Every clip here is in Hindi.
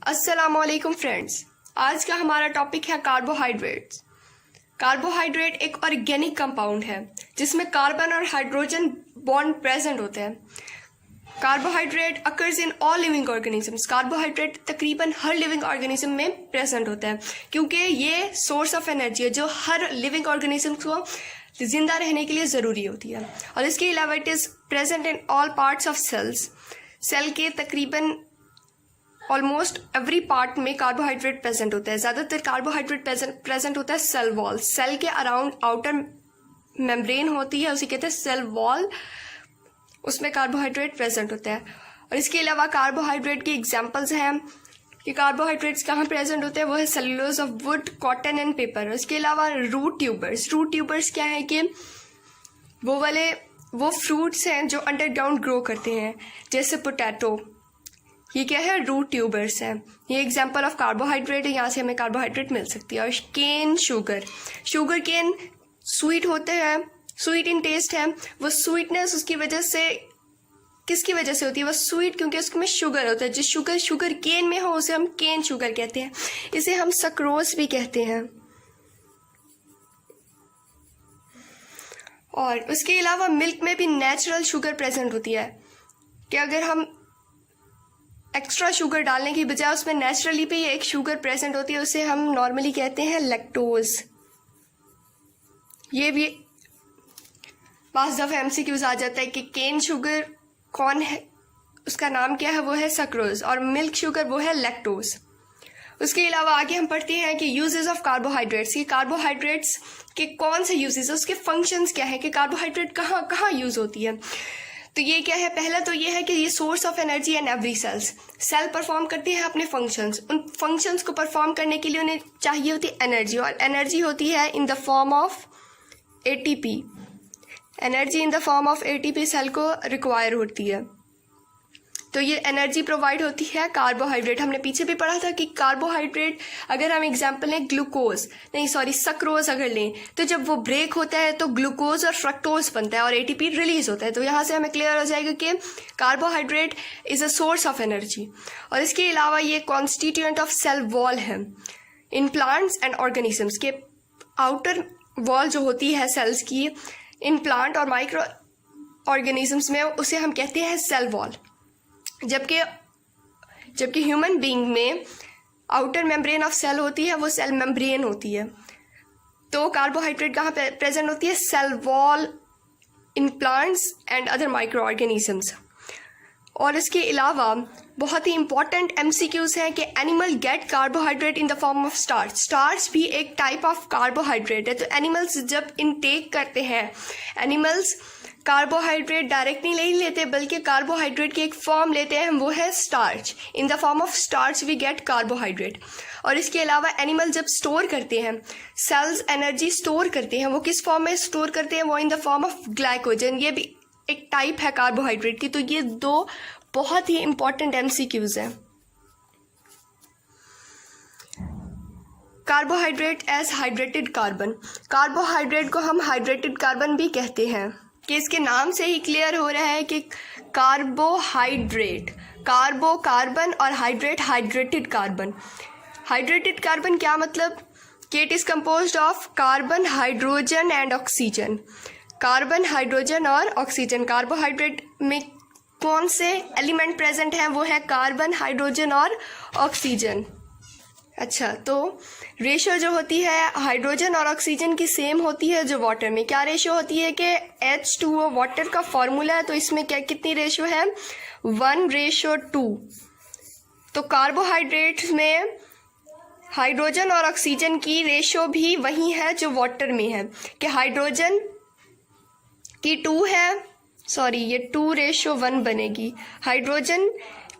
अस्सलामुअलैकुम फ्रेंड्स, आज का हमारा टॉपिक है कार्बोहाइड्रेट्स। कार्बोहाइड्रेट एक ऑर्गेनिक कंपाउंड है जिसमें कार्बन और हाइड्रोजन बॉन्ड प्रेजेंट होते हैं। Carbohydrate occurs in all living organisms. Carbohydrate तकरीबन हर लिविंग ऑर्गेनिज्म में प्रेजेंट होता है क्योंकि ये सोर्स ऑफ एनर्जी है जो हर लिविंग ऑर्गेनिज्म को जिंदा रहने के लिए ज़रूरी होती है। और इसके अलावा it is present in all parts of cells. Cell के तकरीबन ऑलमोस्ट एवरी पार्ट में कार्बोहाइड्रेट प्रेजेंट होता है। ज़्यादातर कार्बोहाइड्रेट प्रेजेंट होता है सेल वॉल। सेल के अराउंड आउटर मेम्ब्रेन होती है, उसे कहते हैं सेल वॉल, उसमें कार्बोहाइड्रेट प्रेजेंट होता है। और इसके अलावा कार्बोहाइड्रेट की एग्जांपल्स हैं कि कार्बोहाइड्रेट्स कहाँ प्रेजेंट होते हैं, वो है cellulose of would, cotton and paper. इसके अलावा रूट ट्यूबर्स। रूट ट्यूबर्स क्या है कि वो फ्रूट्स हैं जो अंडरग्राउंड ग्रो करते हैं, जैसे पोटैटो। ये क्या है? रूट ट्यूबर्स हैं। ये एग्जांपल ऑफ कार्बोहाइड्रेट है, यहाँ से हमें कार्बोहाइड्रेट मिल सकती है। और केन शुगर केन स्वीट होते हैं, स्वीट इन टेस्ट है। वो स्वीटनेस उसकी वजह से किसकी वजह से होती है? वो स्वीट क्योंकि उसमें शुगर होता है। जिस शुगर केन में हो उसे हम केन शुगर कहते हैं। इसे हम सक्रोस भी कहते हैं। और उसके अलावा मिल्क में भी नेचुरल शुगर प्रेजेंट होती है कि अगर हम एक्स्ट्रा शुगर डालने की बजाय उसमें नेचुरली भी एक शुगर प्रेजेंट होती है, उसे हम नॉर्मली कहते हैं लैक्टोज। ये भी पास दफ़ा एमसीक्यूज आ जाता है कि केन शुगर कौन है, उसका नाम क्या है? वो है सक्रोज। और मिल्क शुगर वो है लैक्टोज। उसके अलावा आगे हम पढ़ते हैं कि यूजेस ऑफ कार्बोहाइड्रेट्स। ये कार्बोहाइड्रेट्स के कौन से यूजेस है, उसके फंक्शंस क्या है, कि कार्बोहाइड्रेट कहाँ कहाँ यूज होती है। तो ये क्या है? पहला तो ये है कि ये source of energy in every cells. Cell perform करते हैं अपने फंक्शंस। उन फंक्शंस को परफॉर्म करने के लिए उन्हें चाहिए होती है एनर्जी, और एनर्जी होती है in the form of ATP. Energy in the form of ATP cell को रिक्वायर होती है। तो ये एनर्जी प्रोवाइड होती है कार्बोहाइड्रेट। हमने पीछे भी पढ़ा था कि कार्बोहाइड्रेट, अगर हम एग्जांपल लें सक्रोज अगर लें, तो जब वो ब्रेक होता है तो ग्लूकोज और फ्रक्टोज बनता है और एटीपी रिलीज होता है। तो यहाँ से हमें क्लियर हो जाएगा कि carbohydrate is a source of energy. और इसके अलावा ये कॉन्स्टिट्यूएंट ऑफ सेल वॉल है इन प्लांट्स एंड ऑर्गेनिजम्स। के आउटर वॉल जो होती है सेल्स की इन प्लांट और माइक्रो ऑर्गेनिजम्स में, उसे हम कहते हैं सेल वॉल। जबकि ह्यूमन बीइंग में आउटर मेम्ब्रेन ऑफ सेल होती है, वो सेल मेम्ब्रेन होती है। तो कार्बोहाइड्रेट कहाँ प्रेजेंट होती है? Cell wall in plants and other microorganisms. और इसके अलावा बहुत ही इंपॉर्टेंट एमसीक्यूज है कि animal get carbohydrate in the form of starch. Starch भी एक टाइप ऑफ कार्बोहाइड्रेट है। तो एनिमल्स जब इनटेक करते हैं, एनिमल्स कार्बोहाइड्रेट डायरेक्टली नहीं लेते बल्कि कार्बोहाइड्रेट की एक फॉर्म लेते हैं, वो है starch. In the form of starch we get carbohydrate. और इसके अलावा एनिमल जब स्टोर करते हैं, सेल्स एनर्जी स्टोर करते हैं, वो किस फॉर्म में स्टोर करते हैं? वो इन द फॉर्म ऑफ ग्लाइकोजन। ये भी एक टाइप है कार्बोहाइड्रेट की। तो ये दो बहुत ही इंपॉर्टेंट एमसीक्यूज हैं। Carbohydrate as hydrated carbon. Carbohydrate को हम हाइड्रेटेड कार्बन भी कहते हैं कि इसके नाम से ही क्लियर हो रहा है कि कार्बोहाइड्रेट, कार्बो कार्बन और hydrate hydrated carbon. Hydrated carbon क्या मतलब? कि it is composed of carbon, hydrogen and oxygen. Carbon, hydrogen और ऑक्सीजन। कार्बोहाइड्रेट में कौन से एलिमेंट प्रेजेंट हैं? वो है कार्बन, हाइड्रोजन और ऑक्सीजन। अच्छा, तो रेशो जो होती है हाइड्रोजन और ऑक्सीजन की सेम होती है जो वाटर में। क्या रेशो होती है? कि H2O वाटर का फॉर्मूला है, तो इसमें क्या कितनी रेशो है? 1:2। तो कार्बोहाइड्रेट्स में हाइड्रोजन और ऑक्सीजन की रेशो भी वही है जो वाटर में है, कि हाइड्रोजन की 2 है, ये 2:1 बनेगी। हाइड्रोजन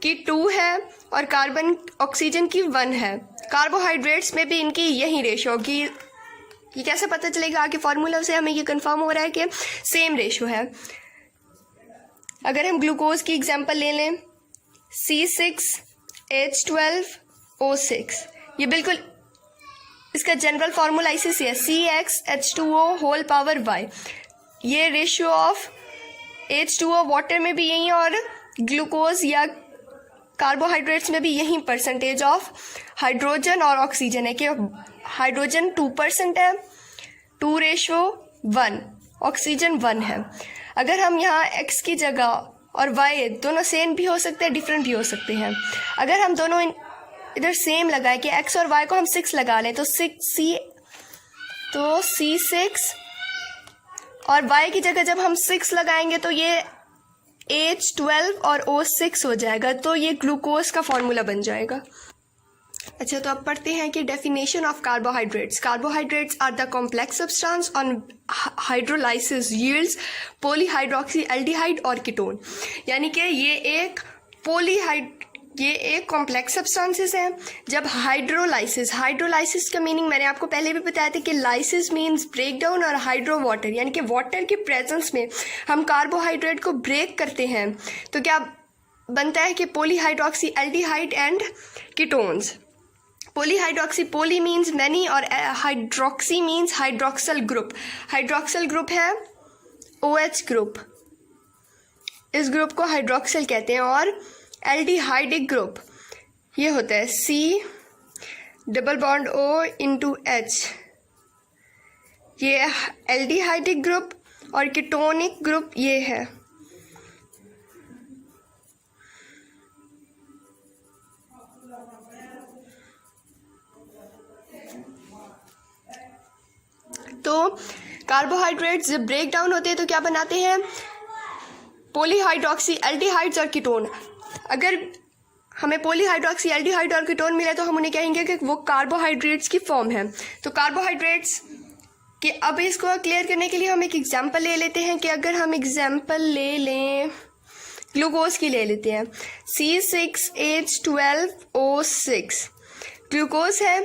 की 2 है और कार्बन ऑक्सीजन की 1 है। कार्बोहाइड्रेट्स में भी इनकी यही रेशो होगी। ये कैसे पता चलेगा? आगे फॉर्मूला से हमें ये कंफर्म हो रहा है कि सेम रेशो है। अगर हम ग्लूकोज की एग्जांपल ले लें, C6H12O6, ये बिल्कुल इसका जनरल फॉर्मूला इसी से है, CxH2O⁻Y। ये रेशियो ऑफ H2O वाटर में भी यही है और ग्लूकोज या कार्बोहाइड्रेट्स में भी यही परसेंटेज ऑफ हाइड्रोजन और ऑक्सीजन है कि हाइड्रोजन 2% है, 2:1, ऑक्सीजन 1 है। अगर हम यहाँ x की जगह और y दोनों सेम भी हो सकते हैं, डिफरेंट भी हो सकते हैं। अगर हम दोनों इधर सेम लगाए कि x और y को हम 6 लगा लें तो C6 और y की जगह जब हम 6 लगाएंगे तो ये H12 और O6 हो जाएगा, तो ये ग्लूकोज का फॉर्मूला बन जाएगा। अच्छा, तो अब पढ़ते हैं कि definition of carbohydrates. Carbohydrates are the complex substance on hydrolysis yields polyhydroxy aldehyde और कीटोन। यानी कि ये एक कॉम्प्लेक्स सब्सटेंसेस हैं। जब हाइड्रोलाइसिस का मीनिंग मैंने आपको पहले भी बताया था कि लाइसिस मीन्स ब्रेक डाउन और हाइड्रो वाटर, यानी कि वाटर के प्रेजेंस में हम कार्बोहाइड्रेट को ब्रेक करते हैं तो क्या बनता है कि polyhydroxy aldehyde and ketones. Polyhydroxy, poly means many और hydroxy means hydroxyl group. Hydroxyl group है OH ग्रुप, इस ग्रुप को हाइड्रोक्सल कहते हैं। और एल्डिहाइडिक ग्रुप ये होता है C+O*H, ये एल्डिहाइडिक ग्रुप। और कीटोनिक ग्रुप ये है। तो कार्बोहाइड्रेट्स जब ब्रेक डाउन होते हैं तो क्या बनाते हैं, पॉलीहाइड्रोक्सी एल्डिहाइड्स और कीटोन। अगर हमें पॉलीहाइड्रोक्सी एल्डिहाइड और कीटोन मिले तो हम उन्हें कहेंगे कि वो कार्बोहाइड्रेट्स की फॉर्म है। तो कार्बोहाइड्रेट्स के अब इसको क्लियर करने के लिए हम एक एग्जांपल ले लेते हैं कि अगर हम एग्जांपल ले लें ग्लूकोज की ले लेते हैं, C6H12O6 ग्लूकोज है।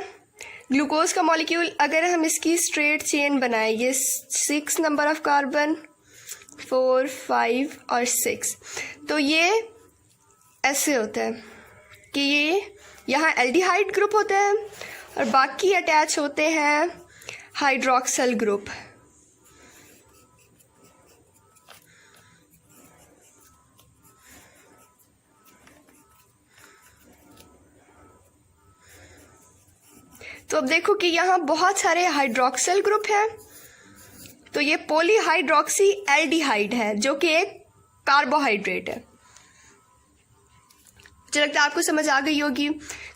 ग्लूकोज का मॉलिक्यूल अगर हम इसकी स्ट्रेट चेन बनाए, ये 6 नंबर ऑफ कार्बन, 4, 5 और 6, तो ये ऐसे होता है कि ये यहाँ एल्डिहाइड ग्रुप होता है और बाकी अटैच होते हैं हाइड्रोक्सल ग्रुप। तो अब देखो कि यहाँ बहुत सारे हाइड्रोक्सल ग्रुप हैं, तो ये पॉलीहाइड्रोक्सी एल्डिहाइड है जो कि एक कार्बोहाइड्रेट है। मुझे लगता है आपको समझ आ गई होगी।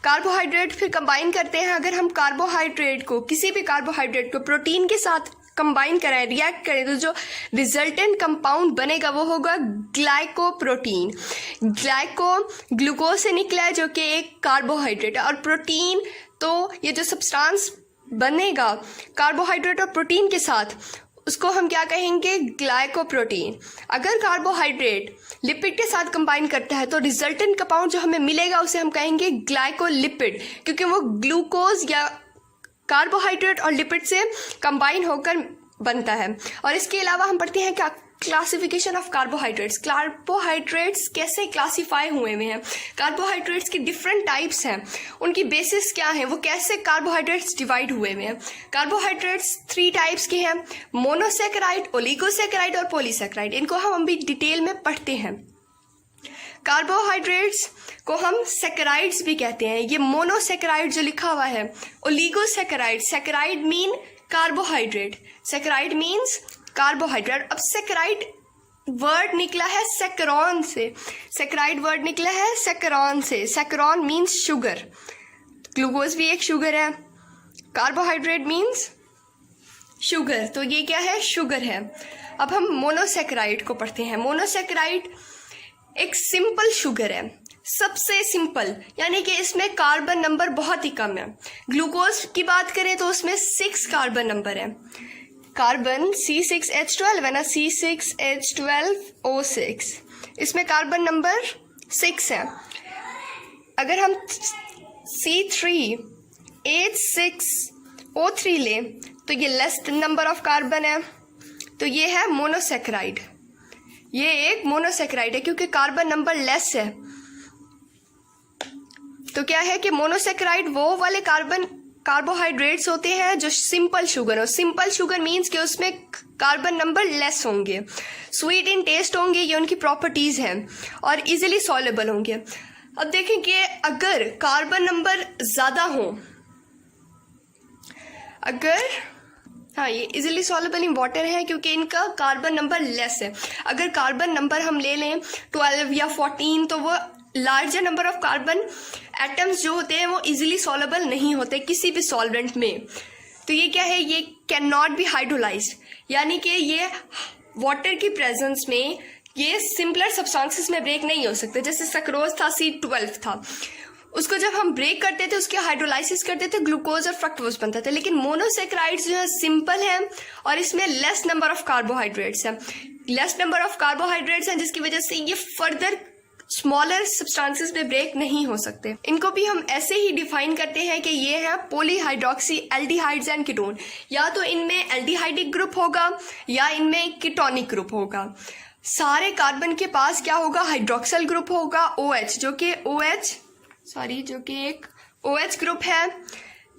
कार्बोहाइड्रेट फिर कंबाइन करते हैं। अगर हम कार्बोहाइड्रेट को, किसी भी कार्बोहाइड्रेट को प्रोटीन के साथ कंबाइन कराएं, रिएक्ट करें, तो जो रिजल्टेंट कंपाउंड बनेगा वो होगा ग्लाइकोप्रोटीन। ग्लाइको ग्लूकोज से निकला है जो कि एक कार्बोहाइड्रेट है, और प्रोटीन, तो ये जो सब्सटेंस बनेगा कार्बोहाइड्रेट और प्रोटीन के साथ, उसको हम क्या कहेंगे, ग्लाइकोप्रोटीन। अगर कार्बोहाइड्रेट लिपिड के साथ कंबाइन करता है तो रिजल्टेंट कंपाउंड जो हमें मिलेगा उसे हम कहेंगे ग्लाइकोलिपिड, क्योंकि वो ग्लूकोज या कार्बोहाइड्रेट और लिपिड से कंबाइन होकर बनता है। और इसके अलावा हम पढ़ते हैं क्लासिफिकेशन ऑफ कार्बोहाइड्रेट्स। कार्बोहाइड्रेट्स कैसे क्लासिफाई हुए हैं, कार्बोहाइड्रेट्स की डिफरेंट टाइप्स हैं, उनकी बेसिस क्या है, वो कैसे कार्बोहाइड्रेट्स डिवाइड हुए हैं। कार्बोहाइड्रेट्स 3 टाइप्स के हैं, मोनोसेकेराइड, ओलिगोसेकेराइड और पॉलीसेकेराइड। इनको हम अभी डिटेल में पढ़ते हैं। कार्बोहाइड्रेट्स को हम सेकेराइड्स भी कहते हैं। ये मोनोसेकेराइड जो लिखा हुआ है, oligosaccharide, saccharide mean carbohydrate, saccharide means carbohydrate. अब सेकेराइड वर्ड निकला है सेकेरॉन से, सेकेराइड वर्ड निकला है सेकेरॉन से। सेकेरॉन मीन्स शुगर, ग्लूकोज भी एक शुगर है, कार्बोहाइड्रेट मीन्स शुगर, तो ये क्या है, शुगर है। अब हम मोनोसेकेराइड को पढ़ते हैं। मोनोसेकेराइड एक सिंपल शुगर है, सबसे सिंपल, यानी कि इसमें कार्बन नंबर बहुत ही कम है। ग्लूकोज की बात करें तो उसमें 6 कार्बन नंबर है। कार्बन C6H12 है ना, C6H12O6, इसमें कार्बन नंबर 6 है। अगर हम C3H6O3 लें तो ये लेस नंबर ऑफ कार्बन है, तो ये है मोनोसेकेराइड। ये एक मोनोसेकेराइड है क्योंकि कार्बन नंबर लेस है। तो क्या है कि मोनोसेकेराइड वो वाले कार्बोहाइड्रेट्स होते हैं जो सिंपल शुगर हो। सिंपल शुगर मीन्स कि उसमें कार्बन नंबर लेस होंगे, स्वीट इन टेस्ट होंगे, ये उनकी प्रॉपर्टीज हैं, और इजीली सॉल्युबल होंगे। अब देखें कि अगर कार्बन नंबर ज़्यादा हो, अगर ये इजीली सॉल्युबल इन वाटर है क्योंकि इनका कार्बन नंबर लेस है। अगर कार्बन नंबर हम ले लें 12 या 14 तो वो larger number of carbon atoms जो होते हैं वो इजीली सॉल्युबल नहीं होते किसी भी सॉल्वेंट में। तो ये क्या है, ये कैन नॉट बी हाइड्रोलाइज्ड, यानी कि ये वाटर की प्रेजेंस में ये सिंपलर सब्सटेंसेस में ब्रेक नहीं हो सकते। जैसे सक्रोज था, C12 था, उसको जब हम ब्रेक करते थे उसके हाइड्रोलाइसिस करते थे, ग्लूकोज और फ्रक्टोज बनता था। लेकिन मोनोसेक्राइड्स जो है सिंपल है और इसमें लेस नंबर ऑफ कार्बोहाइड्रेट्स है, लेस नंबर ऑफ कार्बोहाइड्रेट्स हैं, जिसकी वजह से ये फर्दर स्मॉलर सब्सटेंसेस में ब्रेक नहीं हो सकते। इनको भी हम ऐसे ही डिफाइन करते हैं कि ये है पॉलीहाइड्रोक्सी एल्डिहाइड्स एंड कीटोन। या तो इनमें एल्डिहाइडिक ग्रुप होगा या इनमें कीटोनिक ग्रुप होगा। सारे कार्बन के पास क्या होगा, हाइड्रोक्सिल ग्रुप होगा OH, जो कि एक OH ग्रुप है,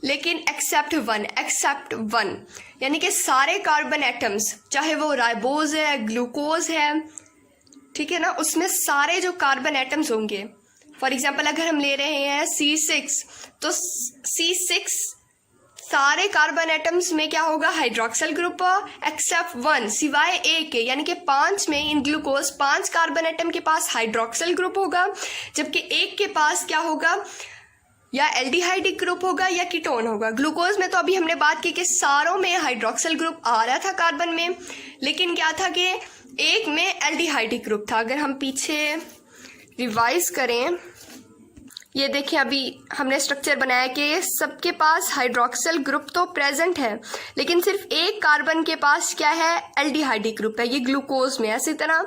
लेकिन एक्सेप्ट वन, यानी कि सारे कार्बन एटम्स, चाहे वो राइबोज है, ग्लूकोज है, ठीक है ना, उसमें सारे जो कार्बन एटम्स होंगे, फॉर एग्जांपल अगर हम ले रहे हैं C6 तो C6 सारे कार्बन एटम्स में क्या होगा, हाइड्रोक्सिल ग्रुप एक्सेप्ट वन, सिवाय एक के, यानी कि 5 में इन ग्लूकोज 5 कार्बन एटम के पास हाइड्रोक्सिल ग्रुप होगा, जबकि एक के पास क्या होगा, या एल्डिहाइडिक ग्रुप होगा या कीटोन होगा। ग्लूकोज में तो अभी हमने बात की कि सारों में हाइड्रोक्सिल ग्रुप आ रहा था कार्बन में, लेकिन क्या था कि एक में एल्डिहाइडिक ग्रुप था। अगर हम पीछे रिवाइज करें, ये देखिए अभी हमने स्ट्रक्चर बनाया कि सबके पास हाइड्रोक्सिल ग्रुप तो प्रेजेंट है, लेकिन सिर्फ एक कार्बन के पास क्या है, एल्डिहाइडिक ग्रुप है, ये ग्लूकोज में। इसी तरह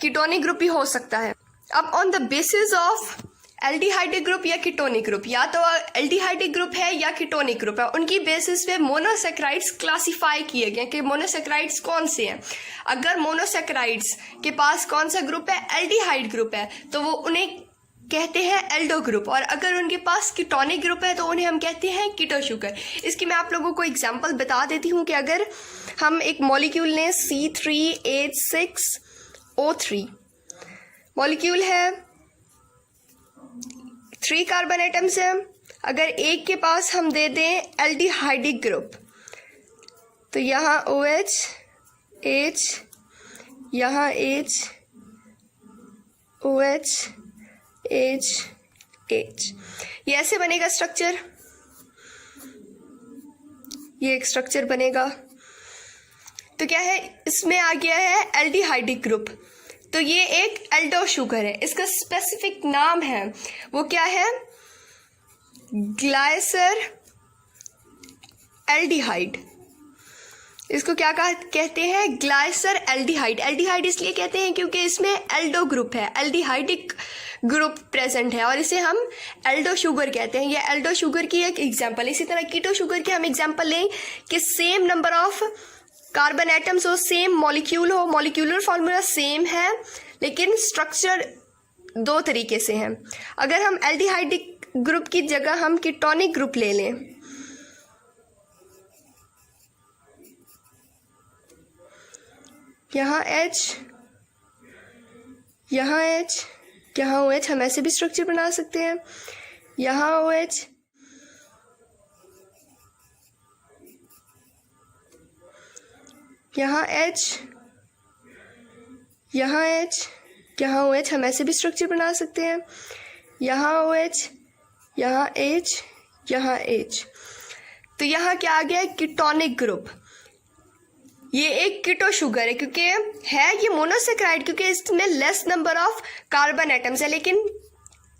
कीटोनिक ग्रुप भी हो सकता है। अब on the basis of aldehydic group या कीटोनिक ग्रुप, या तो एल्डिहाइडिक ग्रुप है या कीटोनिक ग्रुप है, उनकी बेसिस पे मोनोसेक्राइड्स क्लासिफाई किए गए कि मोनोसेक्राइड्स कौन से हैं। अगर मोनोसेक्राइड्स के पास कौन सा ग्रुप है, एल्डिहाइड ग्रुप है, तो वो उन्हें कहते हैं एल्डो ग्रुप, और अगर उनके पास कीटोनिक ग्रुप है तो उन्हें हम कहते हैं कीटो शुगर। इसकी मैं आप लोगों को एग्जांपल बता देती हूँ कि अगर हम एक मॉलिक्यूल लें C3H6O3, मॉलिक्यूल है, 3 कार्बन एटम्स है। अगर एक के पास हम दे दें एल्डिहाइडिक ग्रुप, तो यहाँ OH, H, यहाँ H, OH, H, H, ये ऐसे बनेगा स्ट्रक्चर, ये एक स्ट्रक्चर बनेगा। तो क्या है, इसमें आ गया है एल्डिहाइडिक ग्रुप, तो ये एक एल्डो शुगर है। इसका स्पेसिफिक नाम है वो क्या है, ग्लाइसर एल्डिहाइड। इसको क्या कहते हैं, ग्लाइसर एल्डिहाइड। एल्डिहाइड इसलिए कहते हैं क्योंकि इसमें एल्डो ग्रुप है, एल्डिहाइडिक ग्रुप प्रेजेंट है, और इसे हम एल्डो शुगर कहते हैं। ये एल्डो शुगर की एक एग्जांपल। इसी तरह कीटो शुगर की हम एग्जांपल लें कि same number of carbon atoms हो, सेम मॉलिक्यूल हो, मॉलिक्यूलर फॉर्मूला सेम है, लेकिन स्ट्रक्चर 2 तरीके से है। अगर हम एल्डिहाइडिक ग्रुप की जगह हम कीटोनिक ग्रुप ले लें, यहाँ H, यहाँ H, यहाँ OH, हम ऐसे भी स्ट्रक्चर बना सकते हैं, यहाँ OH, यहाँ H, यहाँ H, यहाँ OH, हम ऐसे भी स्ट्रक्चर बना सकते हैं, यहाँ OH, यहाँ H, यहाँ H। तो यहाँ क्या आ गया, कीटोनिक ग्रुप। ये एक कीटो शुगर है क्योंकि है ये मोनोसेक्राइड, क्योंकि इसमें less number of carbon atoms है, लेकिन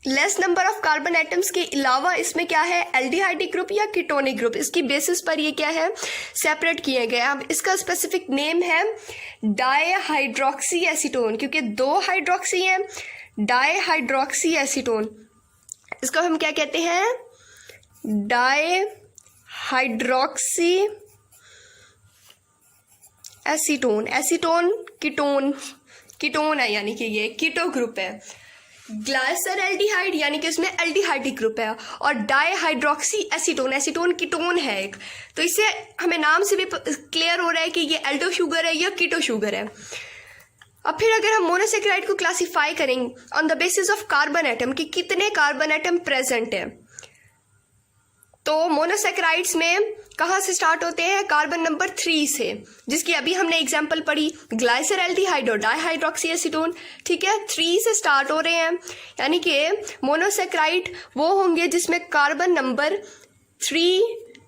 less number of carbon atoms के अलावा इसमें क्या है, एल्डिहाइडिक ग्रुप या कीटोनिक ग्रुप। इसकी बेसिस पर ये क्या है, सेपरेट किए गए। अब इसका स्पेसिफिक नेम है डाईहाइड्रोक्सी एसीटोन, क्योंकि 2 हाइड्रोक्सी हैं, डाईहाइड्रोक्सी एसीटोन। इसको हम क्या कहते हैं, डाईहाइड्रोक्सी एसीटोन। एसीटोन कीटोन है, यानी कि ये कीटो ग्रुप है। ग्लाइसर एल्डिहाइड यानी कि उसमें एल्डिहाइडिक ग्रुप है, और डाईहाइड्रोक्सी एसीटोन, एसीटोन कीटोन है एक। तो इससे हमें नाम से भी क्लियर हो रहा है कि ये एल्डो शुगर है या कीटो शुगर है। अब फिर अगर हम मोनोसेक्राइड को क्लासिफाई करेंगे on the basis of carbon atom कि कितने कार्बन एटम प्रेजेंट है, तो मोनोसेक्राइड्स में कहाँ से स्टार्ट होते हैं? कार्बन नंबर 3 से, जिसकी अभी हमने एग्जांपल पढ़ी ग्लाइसरएल्डिहाइड और डाइहाइड्रोक्सी एसीटोन। ठीक है, 3 से स्टार्ट हो रहे हैं, यानी कि मोनोसेक्राइड वो होंगे जिसमें कार्बन नंबर 3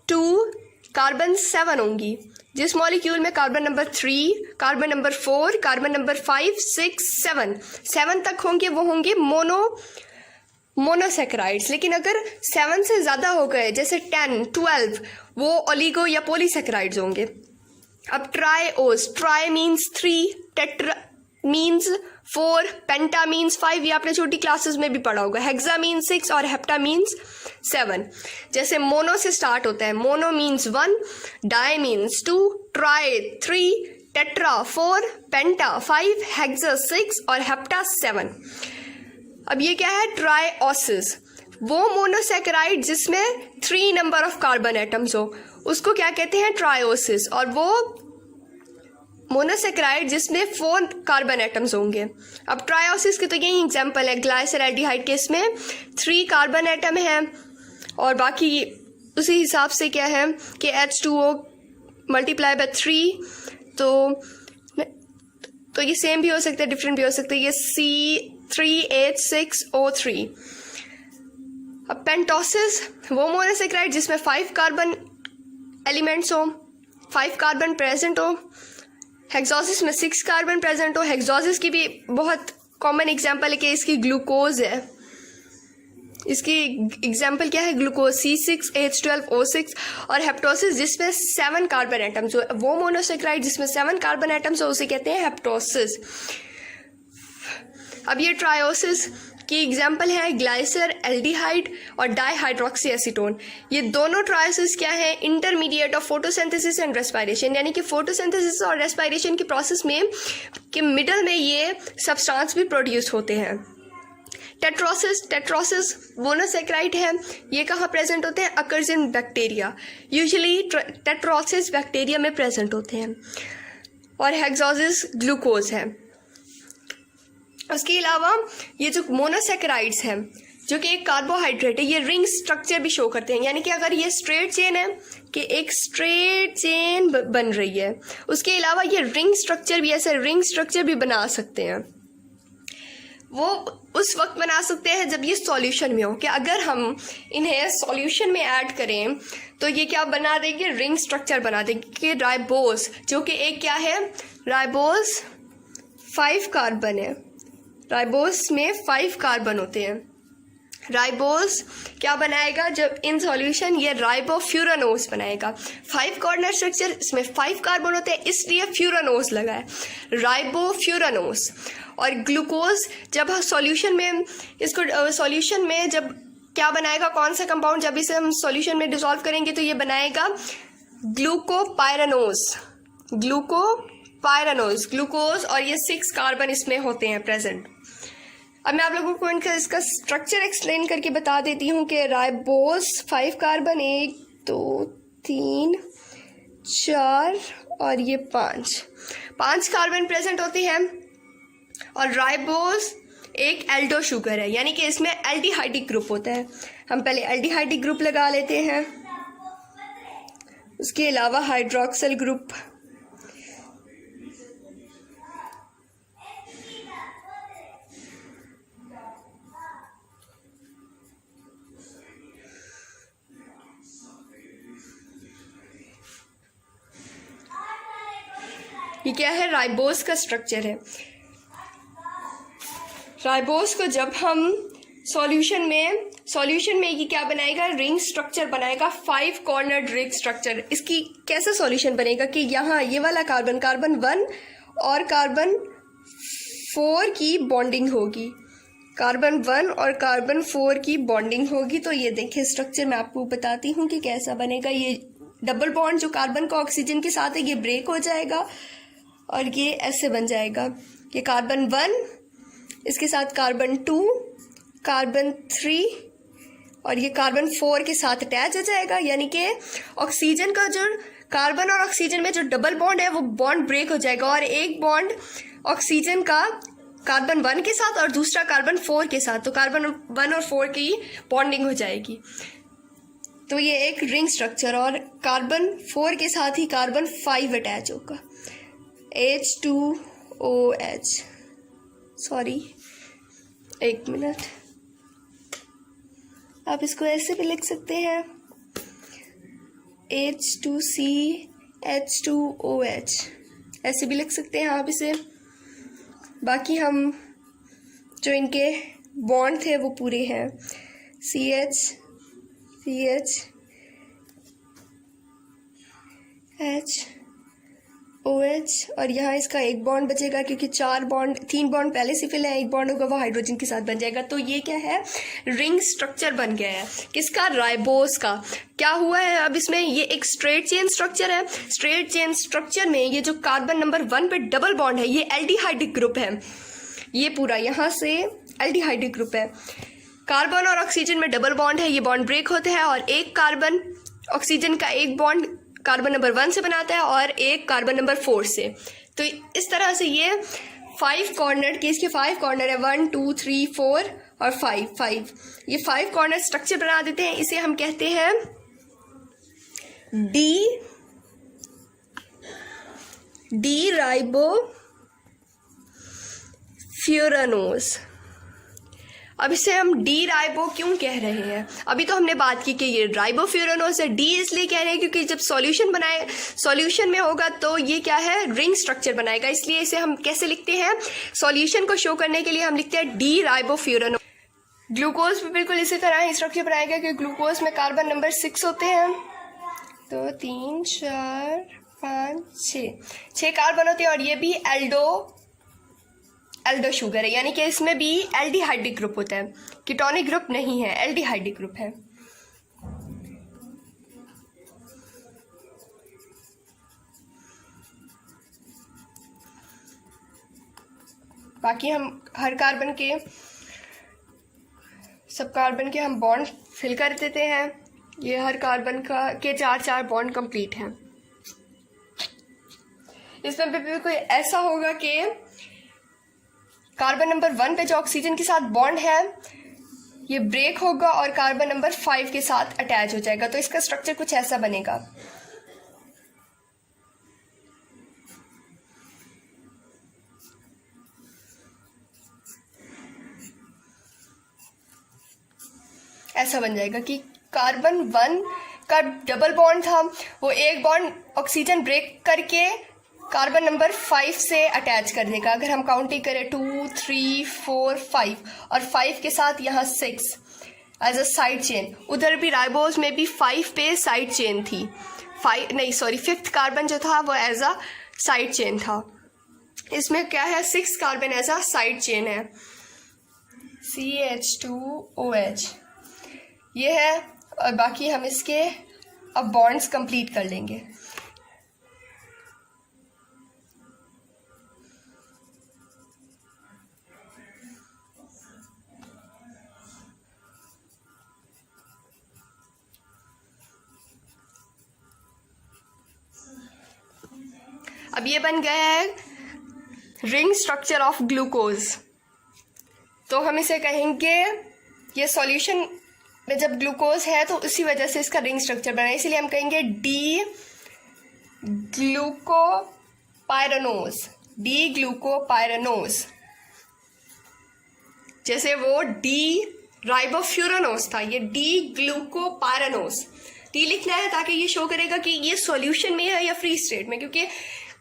टू कार्बन 7 होंगी। जिस मॉलिक्यूल में carbon number 3, carbon number 4, carbon number 5, 6, 7 तक होंगे वो होंगे मोनोसेक्राइड्स। लेकिन अगर 7 से ज़्यादा हो गए जैसे 10, 12, वो ओलिगो या पॉलीसेक्राइड्स होंगे। अब ट्राइओस, ट्राई मीन्स 3, टेट्रा मीन्स 4, पेंटा मीन्स 5, ये आपने छोटी क्लासेस में भी पढ़ा होगा। हेक्सा मीन्स 6 और हेप्टा मीन्स 7। जैसे मोनो से स्टार्ट होता है, mono means 1, di means 2, tri 3, tetra 4, penta 5, hexa 6 और हेप्टा 7। अब ये क्या है? ट्राइओसिस, वो मोनोसेक्राइड जिसमें 3 नंबर ऑफ कार्बन एटम्स हो, उसको क्या कहते हैं? ट्राइओसिस। और वो मोनोसेक्राइड जिसमें 4 कार्बन एटम्स होंगे। अब ट्राइओसिस के तो यही एग्जांपल है, ग्लाइसरएल्डिहाइड के इसमें 3 कार्बन एटम है और बाकी उसी हिसाब से क्या है कि H2O मल्टीप्लाई बाय 3, तो ये सेम भी हो सकता है, डिफरेंट भी हो सकता है। ये C3H6O3। अब पेंटोसिस, वो मोनोसेक्राइड जिसमें 5 कार्बन एलिमेंट्स हो, 5 कार्बन प्रेजेंट हो। हेक्सोसिस में 6 कार्बन प्रेजेंट हो। हेक्सोसिस की भी बहुत कॉमन एग्जांपल है कि इसकी ग्लूकोज है। इसकी एग्जांपल क्या है? Glucose C6H12O6। और हेप्टोसिस जिसमें 7 कार्बन एटम्स हो, वो मोनोसेक्राइड जिसमें 7 कार्बन एटम्स हो उसे कहते हैं हेप्टोसिस। अब ये ट्राइओसिस की एग्जांपल है ग्लाइसरएल्डिहाइड और डाइहाइड्रोक्सी एसीटोन। ये दोनों ट्राइओसिस क्या है? Intermediate of photosynthesis and respiration, यानी कि फोटोसिंथेसिस और रेस्पिरेशन की प्रोसेस में के मिडल में ये सब्सटेंस भी प्रोड्यूस होते हैं। टेट्रोसिस मोनोसेक्राइड है, ये कहाँ प्रेजेंट होते हैं? Occurs in bacteria, usually टेट्रोसिस bacteria में प्रेजेंट होते हैं। और हेक्सोसिस ग्लूकोज है। उसके अलावा ये जो मोनोसेक्राइड्स हैं जो कि एक कार्बोहाइड्रेट है, ये रिंग स्ट्रक्चर भी शो करते हैं, यानी कि अगर ये स्ट्रेट चेन है कि एक स्ट्रेट चेन बन रही है, उसके अलावा ये रिंग स्ट्रक्चर भी, ऐसे रिंग स्ट्रक्चर भी बना सकते हैं। वो उस वक्त बना सकते हैं जब ये सॉल्यूशन में हो, कि अगर हम इन्हें सॉल्यूशन में ऐड करें तो ये क्या बना देंगे? रिंग स्ट्रक्चर बना देंगे। कि राइबोस, जो कि एक क्या है? राइबोस 5 कार्बन है। राइबोस में 5 कार्बन होते हैं। राइबोस क्या बनाएगा जब इन सॉल्यूशन? ये राइबोफ्यूरानोस बनाएगा। 5 कॉर्नर स्ट्रक्चर, इसमें 5 कार्बन होते हैं, इसलिए फ्यूरानोस लगा है, राइबोफ्यूरानोस। और ग्लूकोज जब सॉल्यूशन में इसको सॉल्यूशन में जब क्या बनाएगा? कौन सा कंपाउंड? जब इसे हम सॉल्यूशन में डिसॉल्व करेंगे तो ये बनाएगा ग्लूकोपाइरानोस। ग्लूकोपाइरानोस, ग्लूकोज, और ये 6 कार्बन इसमें होते हैं प्रेजेंट। अब मैं आप लोगों को इसका स्ट्रक्चर एक्सप्लेन करके बता देती हूँ कि राइबोस 5 कार्बन, 1 2 3 4 और ये 5 कार्बन प्रेजेंट होती हैं। और राइबोस एक एल्डो शुगर है, यानी कि इसमें एल्डिहाइडिक ग्रुप होता है। हम पहले एल्डिहाइडिक ग्रुप लगा लेते हैं, उसके अलावा हाइड्रोक्सिल ग्रुप, ये क्या है? राइबोस का स्ट्रक्चर है। राइबोस को जब हम सॉल्यूशन में ये क्या बनाएगा? रिंग स्ट्रक्चर बनाएगा, 5 कॉर्नर्ड रिंग स्ट्रक्चर। इसकी कैसे सॉल्यूशन बनेगा कि यहाँ ये वाला कार्बन 1 और कार्बन 4 की बॉन्डिंग होगी, कार्बन 1 और कार्बन 4 की बॉन्डिंग होगी। तो ये देखिए स्ट्रक्चर मैं आपको बताती हूँ कि कैसा बनेगा। ये डबल बॉन्ड जो कार्बन का ऑक्सीजन के साथ है ये ब्रेक हो जाएगा और ये ऐसे बन जाएगा। ये कार्बन 1, इसके साथ कार्बन 2, कार्बन 3 और ये कार्बन 4 के साथ अटैच हो जाएगा, यानी कि ऑक्सीजन का जो कार्बन और ऑक्सीजन में जो डबल बॉन्ड है वो बॉन्ड ब्रेक हो जाएगा और एक बॉन्ड ऑक्सीजन का कार्बन 1 के साथ और दूसरा कार्बन 4 के साथ, तो कार्बन 1 और 4 की बॉन्डिंग हो जाएगी। तो ये एक रिंग स्ट्रक्चर, और कार्बन 4 के साथ ही कार्बन 5 अटैच होगा, H2OH। सॉरी, एक मिनट, आप इसको ऐसे भी लिख सकते हैं, H2CH2OH, ऐसे भी लिख सकते हैं आप इसे। बाकी हम जो इनके बॉन्ड थे वो पूरे हैं, CH OH, और यहाँ इसका एक बॉन्ड बचेगा क्योंकि 3 बॉन्ड पहले से फिल है, एक बॉन्ड होगा वो हाइड्रोजन के साथ बन जाएगा। तो ये क्या है, रिंग स्ट्रक्चर बन गया है। किसका? राइबोस का। क्या हुआ है अब इसमें, ये एक स्ट्रेट चेन स्ट्रक्चर है। स्ट्रेट चेन स्ट्रक्चर में ये जो कार्बन नंबर 1 पे डबल बॉन्ड है, ये एल्डिहाइडिक ग्रुप है। ये पूरा यहाँ से एल्डिहाइडिक ग्रुप है। कार्बन और ऑक्सीजन में डबल बॉन्ड है, ये बॉन्ड ब्रेक होते हैं, और एक कार्बन ऑक्सीजन का एक बॉन्ड कार्बन नंबर 1 से बनाता है और एक कार्बन नंबर 4 से। तो इस तरह से ये 5 कॉर्नर के, इसके 5 कॉर्नर है, 1 2 3 4 और 5, ये 5 कॉर्नर स्ट्रक्चर बना देते हैं। इसे हम कहते हैं डी राइबोफ्यूरानोज। अब इसे हम डी राइबो क्यों कह रहे हैं? अभी तो हमने बात की कि ये राइबोफ्यूरानोज है। डी इसलिए कह रहे हैं क्योंकि जब सॉल्यूशन में होगा तो ये क्या है, रिंग स्ट्रक्चर बनाएगा, इसलिए इसे हम कैसे लिखते हैं, सॉल्यूशन को शो करने के लिए हम लिखते हैं डी राइबोफ्यूरानोज। ग्लूकोज भी बिल्कुल इसी तरह स्ट्रक्चर बनाएगा क्योंकि ग्लूकोज में कार्बन नंबर 6 होते हैं, तो 3 4 5 6 कार्बन होते हैं, और ये भी एल्डो शुगर है, यानी कि इसमें भी एल्डिहाइडिक ग्रुप होता है, कीटोनिक ग्रुप नहीं है, एल्डिहाइडिक ग्रुप है। बाकी हम हर कार्बन के, सब कार्बन के हम बॉन्ड फिल कर देते हैं। ये हर कार्बन के 4 बॉन्ड कंप्लीट हैं। इसमें भी कोई ऐसा होगा कि कार्बन नंबर 1 पे जो ऑक्सीजन के साथ बॉन्ड है ये ब्रेक होगा और कार्बन नंबर 5 के साथ अटैच हो जाएगा, तो इसका स्ट्रक्चर कुछ ऐसा बनेगा। ऐसा बन जाएगा कि कार्बन 1 का डबल बॉन्ड था, वो एक बॉन्ड ऑक्सीजन ब्रेक करके कार्बन नंबर 5 से अटैच कर देगा। अगर हम काउंटिंग करें 2 3 4 5 और 5 के साथ यहाँ 6 एज अ साइड चेन। उधर भी राइबोस में भी 5 पे साइड चेन थी, 5th कार्बन जो था वो एज अ साइड चेन था। इसमें क्या है, 6 carbon as a side chain है, CH2OH ये है। और बाकी हम इसके अब बॉन्ड्स कंप्लीट कर लेंगे। अब ये बन गया है रिंग स्ट्रक्चर ऑफ ग्लूकोज। तो हम इसे कहेंगे, ये सॉल्यूशन में जब ग्लूकोज है तो उसी वजह से इसका रिंग स्ट्रक्चर बना है, इसीलिए हम कहेंगे डी ग्लूकोपायरानोज। जैसे वो डी राइबोफ्यूरानोज था, ये डी ग्लूकोपायरानोज। डी लिखना है ताकि ये शो करेगा कि ये सॉल्यूशन में है या फ्री स्टेट में, क्योंकि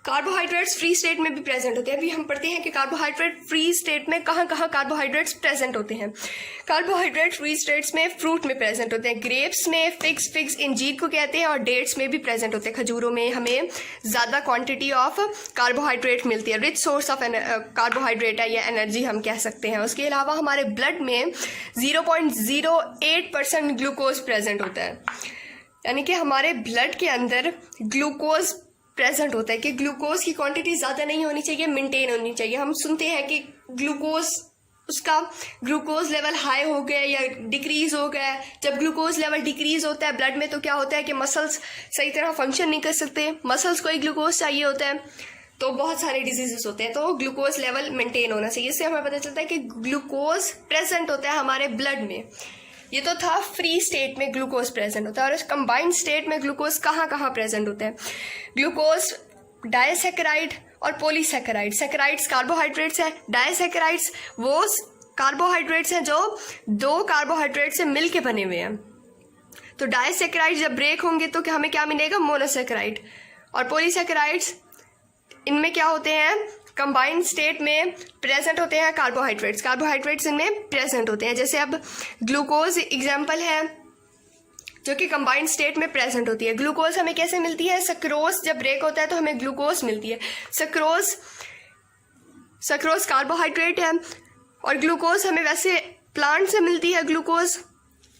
कार्बोहाइड्रेट्स फ्री स्टेट में भी प्रेजेंट होते हैं। अभी हम पढ़ते हैं कि कार्बोहाइड्रेट फ्री स्टेट में कहाँ कहाँ कार्बोहाइड्रेट्स प्रेजेंट होते हैं। कार्बोहाइड्रेट फ्री स्टेट्स में फ्रूट में प्रेजेंट होते हैं, ग्रेप्स में, फिग्स इंजीर को कहते हैं, और डेट्स में भी प्रेजेंट होते हैं। खजूरों में हमें ज़्यादा क्वांटिटी ऑफ कार्बोहाइड्रेट मिलती है, रिच सोर्स ऑफ कार्बोहाइड्रेट है या एनर्जी हम कह सकते हैं। उसके अलावा हमारे ब्लड में 0.08% ग्लूकोज प्रेजेंट होता है, यानी कि हमारे ब्लड के अंदर ग्लूकोज प्रेजेंट होता है कि ग्लूकोज की क्वांटिटी ज़्यादा नहीं होनी चाहिए, मेंटेन होनी चाहिए। हम सुनते हैं कि ग्लूकोज लेवल हाई हो गया या डिक्रीज हो गया। जब ग्लूकोज लेवल डिक्रीज होता है ब्लड में तो क्या होता है कि मसल्स सही तरह फंक्शन नहीं कर सकते, मसल्स को ही ग्लूकोज चाहिए होता है। तो बहुत सारे डिजीजेस होते हैं। तो ग्लूकोज लेवल मेंटेन होना चाहिए। इससे हमें पता चलता है कि ग्लूकोज प्रेजेंट होता है हमारे ब्लड में। ये तो था फ्री स्टेट में ग्लूकोज प्रेजेंट होता है, और इस कंबाइंड स्टेट में ग्लूकोज कहाँ कहाँ प्रेजेंट होता है। ग्लूकोज डायसैकेराइड और पॉलीसैकेराइड। सैकेराइड्स कार्बोहाइड्रेट्स है, डायसैकेराइड्स वो कार्बोहाइड्रेट्स हैं जो दो कार्बोहाइड्रेट से मिलके बने हुए हैं। तो डायसैकेराइड जब ब्रेक होंगे तो हमें क्या मिलेगा, मोनोसैकेराइड। और पॉलीसैकेराइड्स, इनमें क्या होते हैं, कंबाइंड स्टेट में प्रेजेंट होते हैं कार्बोहाइड्रेट्स। कार्बोहाइड्रेट्स इनमें प्रेजेंट होते हैं। जैसे अब ग्लूकोज एग्जाम्पल है जो कि कंबाइंड स्टेट में प्रेजेंट होती है। ग्लूकोज हमें कैसे मिलती है, सक्रोज जब ब्रेक होता है तो हमें ग्लूकोज मिलती है। सक्रोज कार्बोहाइड्रेट है, और ग्लूकोज हमें वैसे प्लांट से मिलती है ग्लूकोज।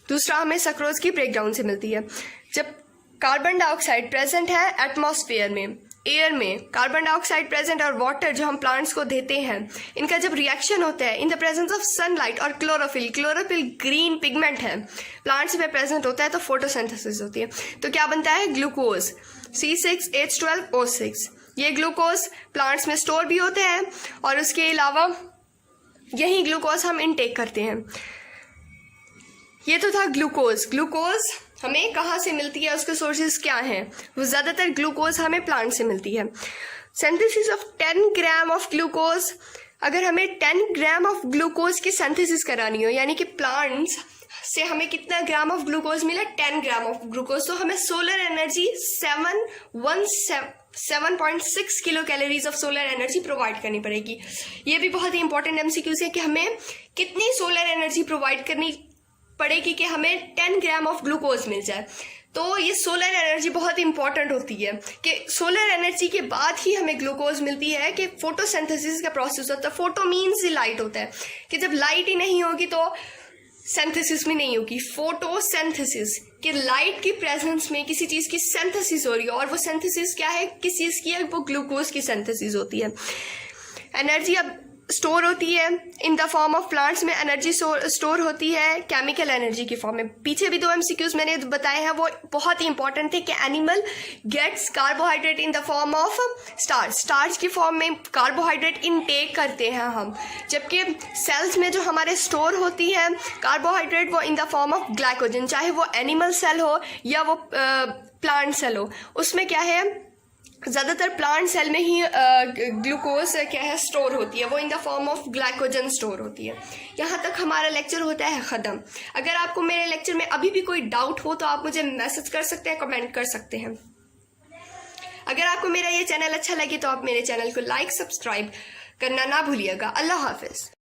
दूसरा हमें सक्रोज की ब्रेकडाउन से मिलती है। जब कार्बन डाइऑक्साइड प्रेजेंट है एटमॉस्फेयर में, एयर में कार्बन डाइऑक्साइड प्रेजेंट और वाटर जो हम प्लांट्स को देते हैं, इनका जब रिएक्शन होता है in the presence of sunlight और क्लोरोफिल ग्रीन पिगमेंट है प्लांट्स में प्रेजेंट होता है, तो फोटोसिंथेसिस होती है। तो क्या बनता है, ग्लूकोज C6H12O6। ये ग्लूकोज प्लांट्स में स्टोर भी होते हैं, और उसके अलावा यही ग्लूकोज हम इनटेक करते हैं। ये तो था ग्लूकोज। ग्लूकोज हमें कहाँ से मिलती है, उसके सोर्सेज क्या हैं। वो ज़्यादातर ग्लूकोज हमें प्लांट से मिलती है। Synthesis of 10 gram of glucose, अगर हमें 10 ग्राम ऑफ ग्लूकोज की सिंथेसिस करानी हो, यानी कि प्लांट्स से हमें कितना ग्राम ऑफ ग्लूकोज मिला, 10 ग्राम ऑफ ग्लूकोज, तो हमें solar energy 7.6 kilo calories of solar energy provide करनी पड़ेगी। ये भी बहुत ही इंपॉर्टेंट MCQ है कि हमें कितनी सोलर एनर्जी प्रोवाइड करनी पड़ेगी कि हमें 10 ग्राम ऑफ ग्लूकोज मिल जाए। तो ये सोलर एनर्जी बहुत इंपॉर्टेंट होती है कि सोलर एनर्जी के बाद ही हमें ग्लूकोज मिलती है, कि फोटोसिंथेसिस का प्रोसेस होता है। फोटो मीन्स लाइट होता है, कि जब लाइट ही नहीं होगी तो सिंथेसिस भी नहीं होगी। फोटोसिंथेसिस कि लाइट की प्रेजेंस में किसी चीज की सिंथेसिस हो रही है, और वो सिंथेसिस क्या है, किस चीज की है, वो ग्लूकोज की सिंथेसिस होती है। एनर्जी अब स्टोर होती है in the form of plants में, एनर्जी स्टोर होती है केमिकल एनर्जी की फॉर्म में। पीछे भी 2 MCQs मैंने बताए हैं, वो बहुत ही इंपॉर्टेंट थे कि animal gets carbohydrate in the form of starch. Starch की फॉर्म में कार्बोहाइड्रेट इनटेक करते हैं हम, जबकि सेल्स में जो हमारे स्टोर होती है कार्बोहाइड्रेट वो इन द फॉर्म ऑफ ग्लाइकोजन, चाहे वो एनिमल सेल हो या वो प्लांट सेल हो। उसमें क्या है, ज़्यादातर प्लांट सेल में ही ग्लूकोज क्या है स्टोर होती है, वो इन the form of glycogen store होती है। यहाँ तक हमारा लेक्चर होता है ख़त्म। अगर आपको मेरे लेक्चर में अभी भी कोई डाउट हो तो आप मुझे मैसेज कर सकते हैं, कमेंट कर सकते हैं। अगर आपको मेरा ये चैनल अच्छा लगे तो आप मेरे चैनल को लाइक सब्सक्राइब करना ना भूलिएगा। अल्लाह हाफिज़।